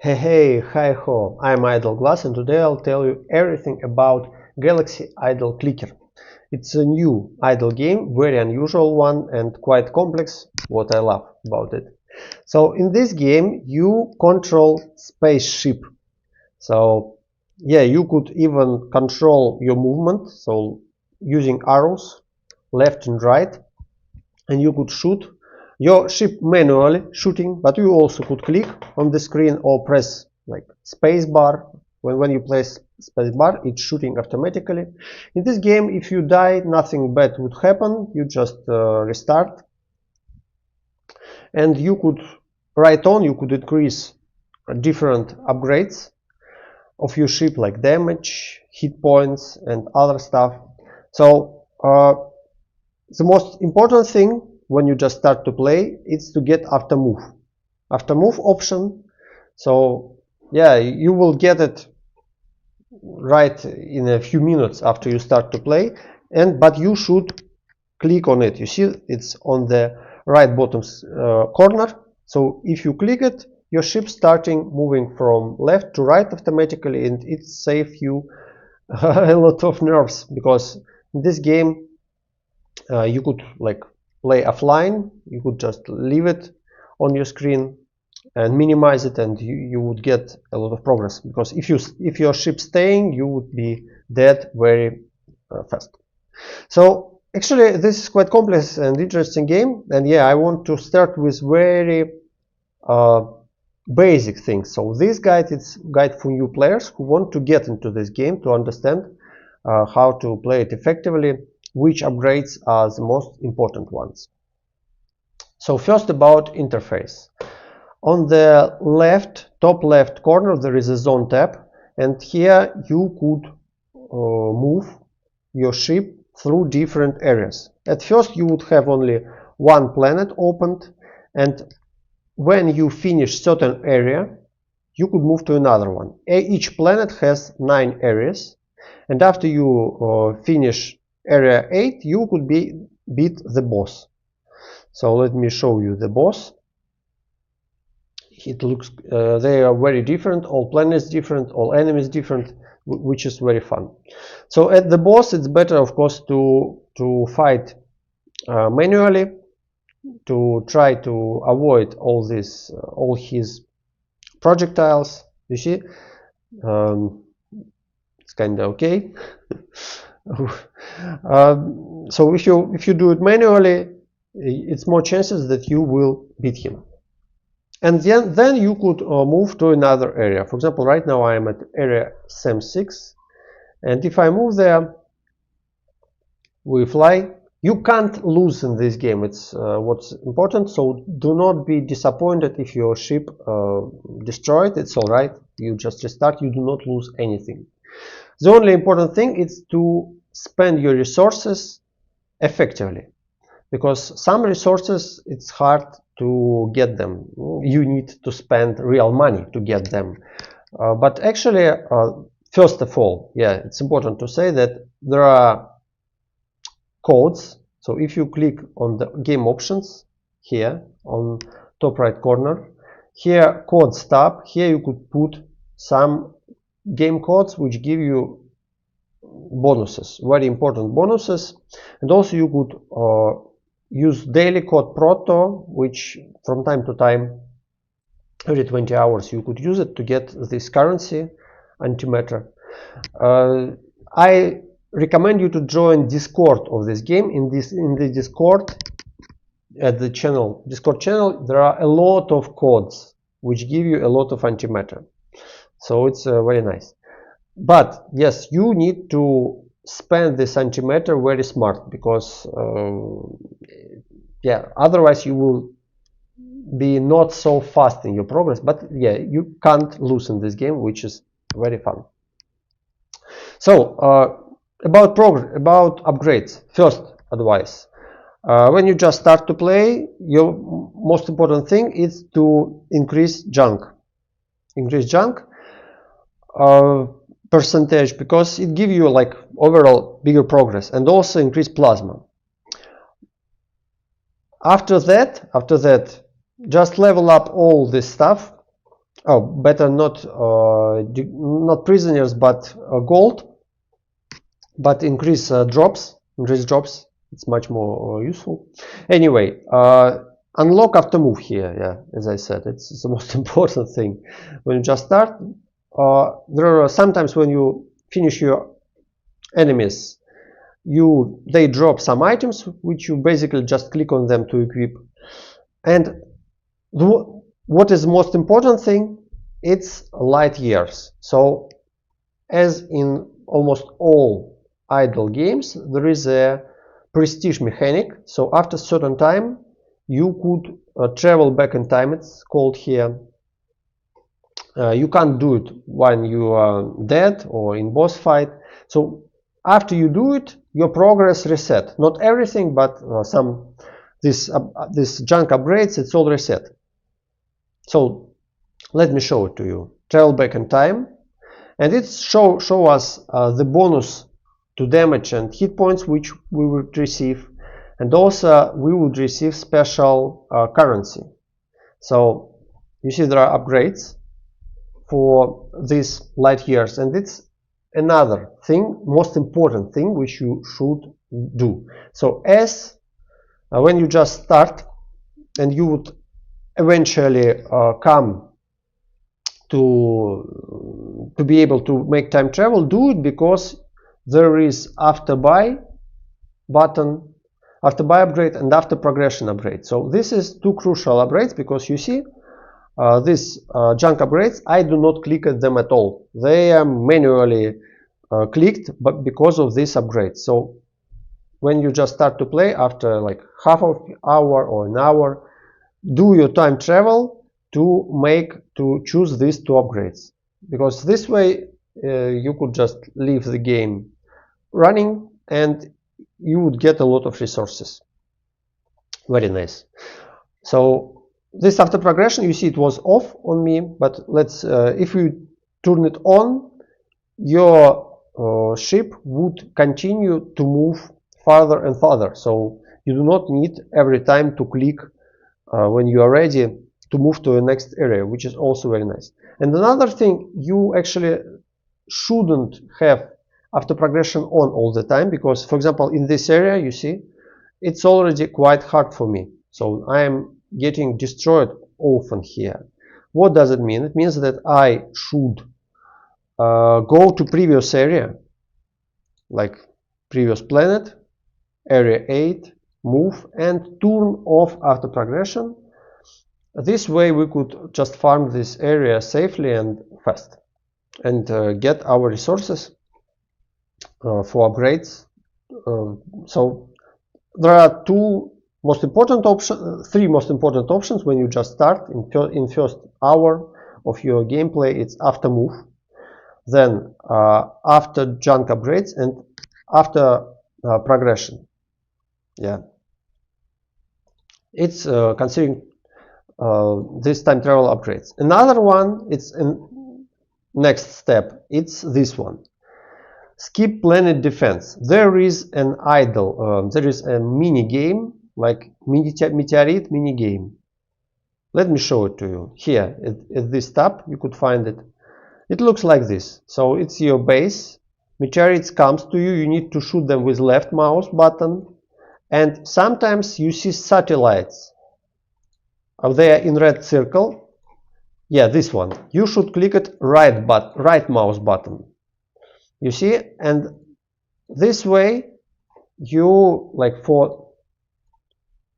Hey, hi ho, I'm Igroglaz and today I'll tell you everything about Galaxy Idle Clicker. It's a new idle game, very unusual one and quite complex, what I love about it. So in this game you control spaceship. So yeah, you could even control your movement, so using arrows left and right, and you could shoot your ship manually shooting, but you also could click on the screen or press like space bar. When you press space bar, it's shooting automatically. In this game, if you die, nothing bad would happen. You just restart, and you could you could increase different upgrades of your ship, like damage, hit points, and other stuff. So the most important thing when you just start to play is to get after move option. So yeah, you will get it right in a few minutes after you start to play, but you should click on it. You see it's on the right bottom corner. So if you click it, your ship starting moving from left to right automatically, and it saves you a lot of nerves, because in this game you could like play offline. You could just leave it on your screen and minimize it, and you would get a lot of progress, because if your ship staying, you would be dead very fast. So actually this is quite complex and interesting game, and yeah, I want to start with very uh, basic things. So this guide is guide for new players who want to get into this game, to understand how to play it effectively, which upgrades are the most important ones. So first, about interface. On the top left corner there is a zone tab, and here you could move your ship through different areas. At first you would have only one planet opened, and when you finish certain area you could move to another one. Each planet has 9 areas, and after you finish area 8 you could beat the boss. So let me show you the boss. It looks they are very different, all planets different, all enemies different, which is very fun. So at the boss it's better of course to fight manually, to try to avoid all his projectiles. You see, it's kind of okay. So if you do it manually, it's more chances that you will beat him. And then you could move to another area. For example, right now I am at area SAM6, and if I move there, we fly. You can't lose in this game. It's what's important. So do not be disappointed if your ship destroyed. It's all right. You just restart. You do not lose anything. The only important thing is to spend your resources effectively, because some resources it's hard to get them. You need to spend real money to get them. But actually, first of all, yeah, it's important to say that there are codes. So if you click on the game options here on top right corner, here codes tab, here you could put some game codes which give you bonuses, very important bonuses. And also you could use daily code proto, which from time to time, every 20 hours you could use it to get this currency antimatter. I recommend you to join Discord of this game. In the Discord, at the Discord channel, there are a lot of codes which give you a lot of antimatter. So it's very nice. But yes, you need to spend this antimatter very smart, because yeah, otherwise you will be not so fast in your progress. But yeah, you can't lose in this game, which is very fun. So about upgrades. First advice: when you just start to play, your most important thing is to increase junk. Percentage, because it gives you like overall bigger progress, and also increase plasma. After that, just level up all this stuff Oh, better not not prisoners, but gold, but increase drops. It's much more useful. Anyway, unlock after move here. Yeah, as I said, it's the most important thing. When you just start, there are sometimes when you finish your enemies, they drop some items which you basically just click on them to equip. And what is the most important thing? It's light years. So as in almost all idle games, there is a prestige mechanic. So after a certain time, you could travel back in time. It's called here. You can't do it when you are dead or in boss fight. So after you do it, your progress reset. Not everything, but some this junk upgrades. It's all reset. So let me show it to you. Travel back in time, and it show us the bonus to damage and hit points which we would receive, and also we would receive special currency. So you see there are upgrades for these light years, and it's another thing, most important thing which you should do. So as when you just start and you would eventually come to be able to make time travel, do it, because there is after buy button, after buy upgrade and after progression upgrade. So this is two crucial upgrades, because you see these junk upgrades, I do not click at them at all. They are manually clicked, but because of this upgrade. So when you just start to play, after like half of an hour or an hour, do your time travel to choose these two upgrades, because this way you could just leave the game running and you would get a lot of resources. Very nice. So this after progression, you see it was off on me, but let's if you turn it on, your ship would continue to move farther and farther. So you do not need every time to click when you are ready to move to the next area, which is also very nice. And another thing, you actually shouldn't have after progression on all the time, because for example in this area you see it's already quite hard for me, so I am getting destroyed often here. What does it mean? It means that I should go to previous area, like previous planet, area 8, move and turn off after progression. This way we could just farm this area safely and fast and get our resources for upgrades. So there are three most important options when you just start in first hour of your gameplay. It's after move, then after junk upgrades, and after progression. Yeah, it's considering this time travel upgrades. Another one, it's in next step, it's this one. Skip planet defense. There is an idle, there is a mini game, like meteorite mini game. Let me show it to you. Here at this tab you could find it. It looks like this. So it's your base. Meteorites comes to you. You need to shoot them with left mouse button. And sometimes you see satellites. They are in red circle. Yeah, this one. You should click it right mouse button. You see, and this way you, like for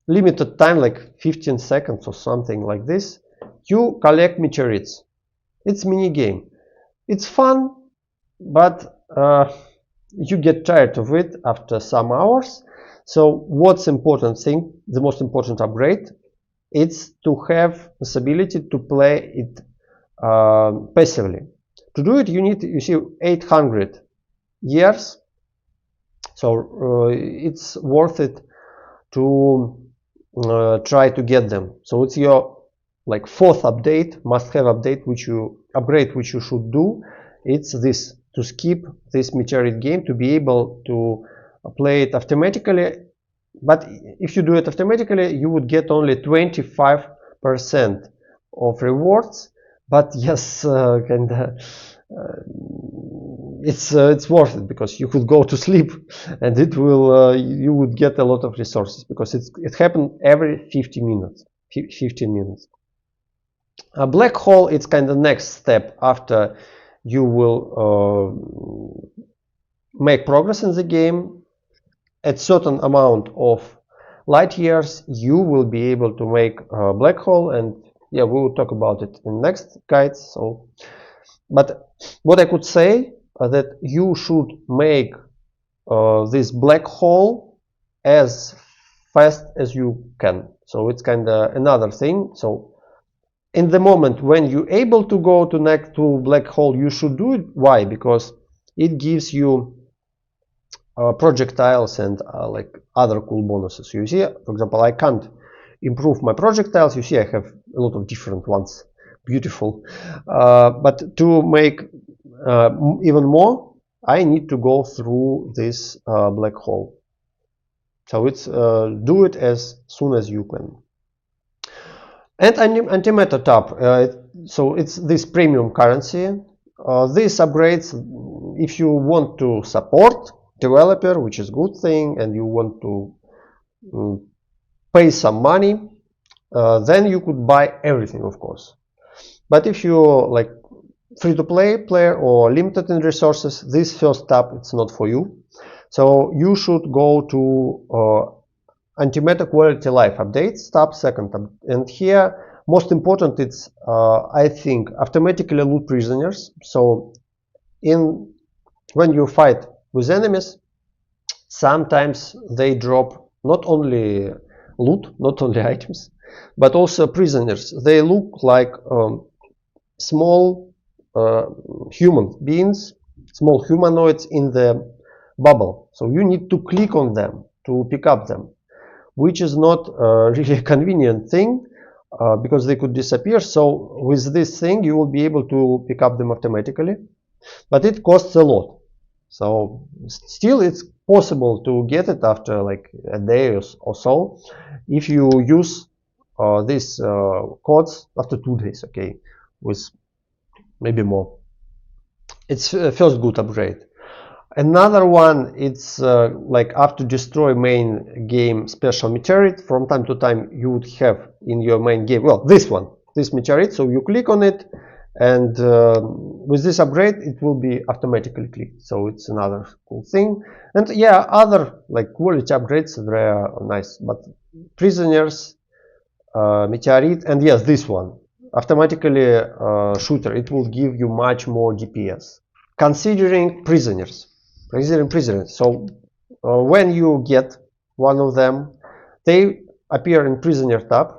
limited time, like 15 seconds or something like this, you collect meteorites. It's mini game. It's fun, but you get tired of it after some hours. So what's important thing, the most important upgrade, it's to have this ability to play it passively. To do it, you need, you see, 800 years. So it's worth it to try to get them. So it's your like fourth update, must-have update, which you should do. It's this, to skip this meteorite game, to be able to play it automatically. But if you do it automatically, you would get only 25% of rewards. but yes, kinda, it's worth it, because you could go to sleep and it will you would get a lot of resources, because it happened every 15 minutes. A black hole, it's kind of next step after you will make progress in the game. At certain amount of light years, you will be able to make a black hole, and yeah, we will talk about it in next guides. So, but what I could say that you should make this black hole as fast as you can. So it's kind of another thing. So in the moment when you're able to go to next to black hole, you should do it. Why? Because it gives you projectiles and like other cool bonuses. You see, for example, I can't improve my projectiles. You see, I have a lot of different ones. Beautiful. But to make even more, I need to go through this black hole. So it's do it as soon as you can. And antimatter tab. So it's this premium currency. This upgrades if you want to support developer, which is good thing, and you want to pay some money, then you could buy everything, of course. But if you're like free-to-play player or limited in resources, this first tab, it's not for you. So you should go to antimatter quality life updates tab, second tab. And here, most important, it's I think automatically loot prisoners. So when you fight with enemies, sometimes they drop not only loot, not only items, but also prisoners. They look like small human beings, small humanoids in the bubble. So you need to click on them to pick up them, which is not really a convenient thing because they could disappear. So with this thing, you will be able to pick up them automatically, but it costs a lot. So still, it's possible to get it after like a day or so if you use these codes after 2 days. Okay, with maybe more. It's first good upgrade. Another one, it's like after destroy main game special meteorite. From time to time you would have in your main game, well, this meteorite. So you click on it, and with this upgrade it will be automatically clicked. So it's another cool thing. And yeah, other like quality upgrades, they are nice. But prisoners, meteorite, and yes, this one automatically shooter, it will give you much more DPS. Considering prisoners. So when you get one of them, they appear in prisoner tab,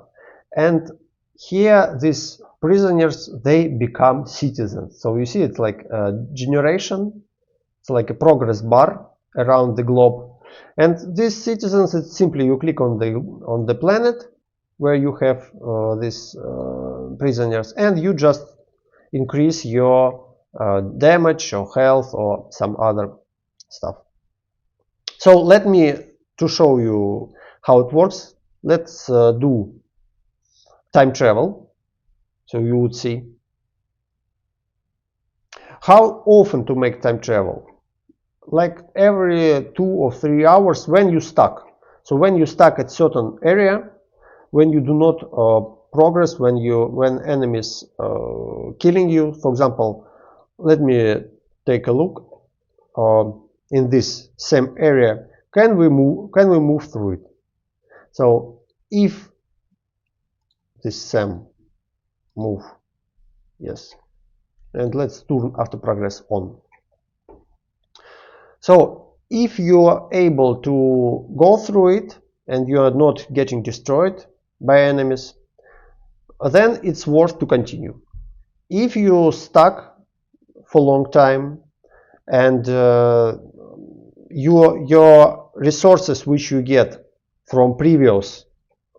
and here these prisoners, they become citizens. So you see, it's like a generation, it's like a progress bar around the globe, and these citizens, it's simply you click on the planet where you have these prisoners, and you just increase your damage or health or some other stuff. So let me to show you how it works. Let's do time travel. So you would see how often to make time travel. Like every 2 or 3 hours when you stuck. So when you stuck at certain area, when you do not progress, when enemies killing you. For example, let me take a look. In this same area, can we move through it? So if this same move, yes, and let's turn after progress on. So if you are able to go through it and you are not getting destroyed by enemies, then it's worth to continue. If you stuck for a long time and your resources which you get from previous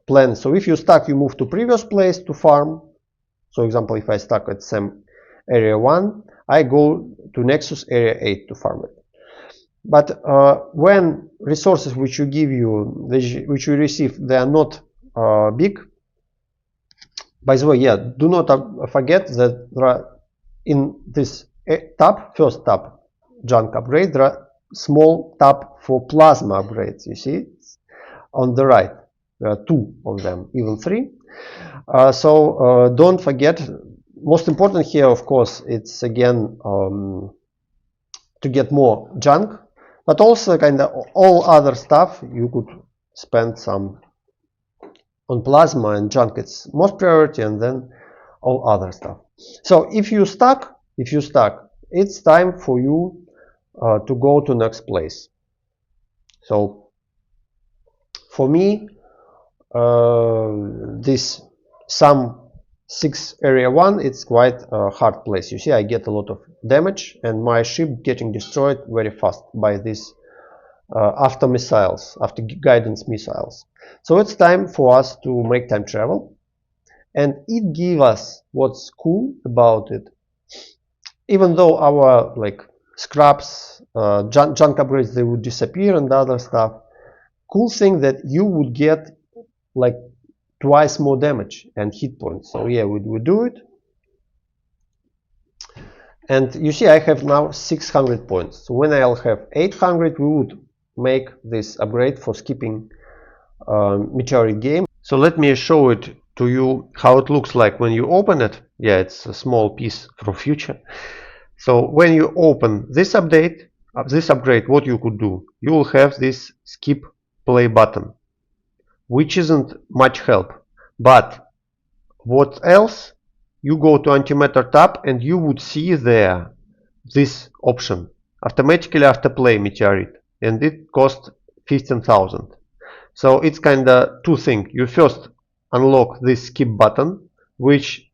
plans, so if you stuck, you move to previous place to farm. So example, if I stuck at same area 1, I go to Nexus area 8 to farm it. But when resources which you receive, they are not big, By the way, yeah, do not forget that there are in this tab, first tab, junk upgrade, there are small tab for plasma upgrades. You see, on the right, there are 2 of them, even 3. So don't forget. Most important here, of course, it's again to get more junk, but also kind of all other stuff you could spend some on plasma, and junk it's most priority, and then all other stuff. So if you stuck, it's time for you to go to next place. So for me, this sum 6 area 1, it's quite a hard place. You see, I get a lot of damage and my ship getting destroyed very fast by this after guidance missiles. So it's time for us to make time travel, and it gives us what's cool about it. Even though our like scraps, junk upgrades, they would disappear and other stuff, cool thing that you would get like twice more damage and hit points. So yeah, we do it. And you see, I have now 600 points. So when I'll have 800, we would make this upgrade for skipping meteorite game. So let me show it to you how it looks like when you open it. Yeah, it's a small piece from future. So when you open this upgrade, what you could do, you will have this skip play button, which isn't much help. But what else? You go to antimatter tab and you would see there this option, automatically after play meteorite, and it costs 15,000. So it's kind of 2 things. You first unlock this skip button, which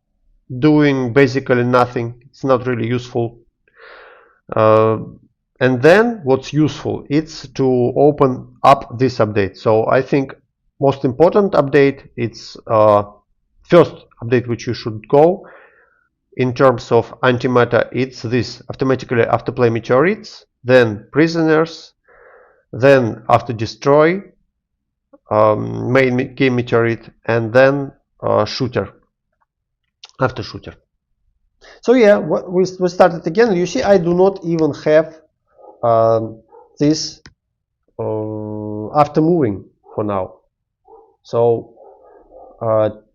doing basically nothing. It's not really useful. And then what's useful, it's to open up this update. So I think most important update, it's first update which you should go in terms of antimatter. It's this automatically after play meteorites, then prisoners, then after destroy, main game meteorite, and then shooter, after shooter. So yeah, we started again. You see, I do not even have this after moving for now. So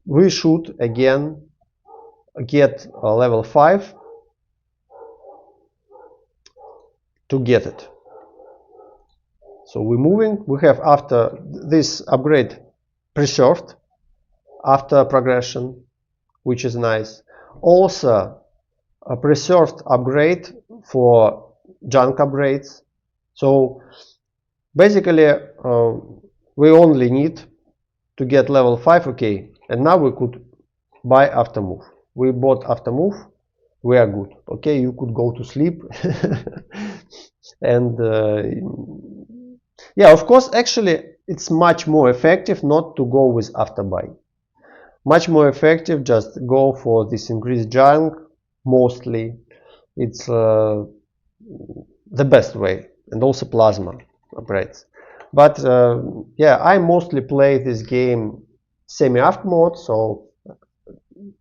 we should again get a level 5 to get it. So we're moving. We have after this upgrade preserved after progression, which is nice. Also a preserved upgrade for junk upgrades. So basically we only need to get level 5. Okay, and now we could buy after move. We bought after move, we are good. Okay, you could go to sleep. And yeah, of course, actually it's much more effective not to go with after buy. Much more effective just go for this increased junk. Mostly it's the best way, and also plasma upgrades. But yeah, I mostly play this game semi-after mode, so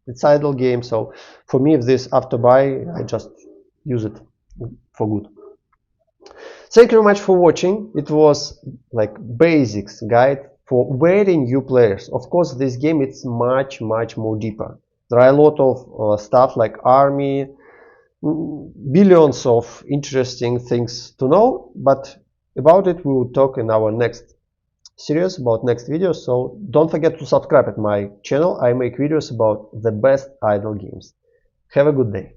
it's idle game. So for me, if this after buy, I just use it for good. Thank you very much for watching. It was like basics guide for very new players. Of course, this game it's much more deeper. There are a lot of stuff like army, billions of interesting things to know, but about it we will talk in our next series, about next videos. So don't forget to subscribe at my channel. I make videos about the best idle games. Have a good day.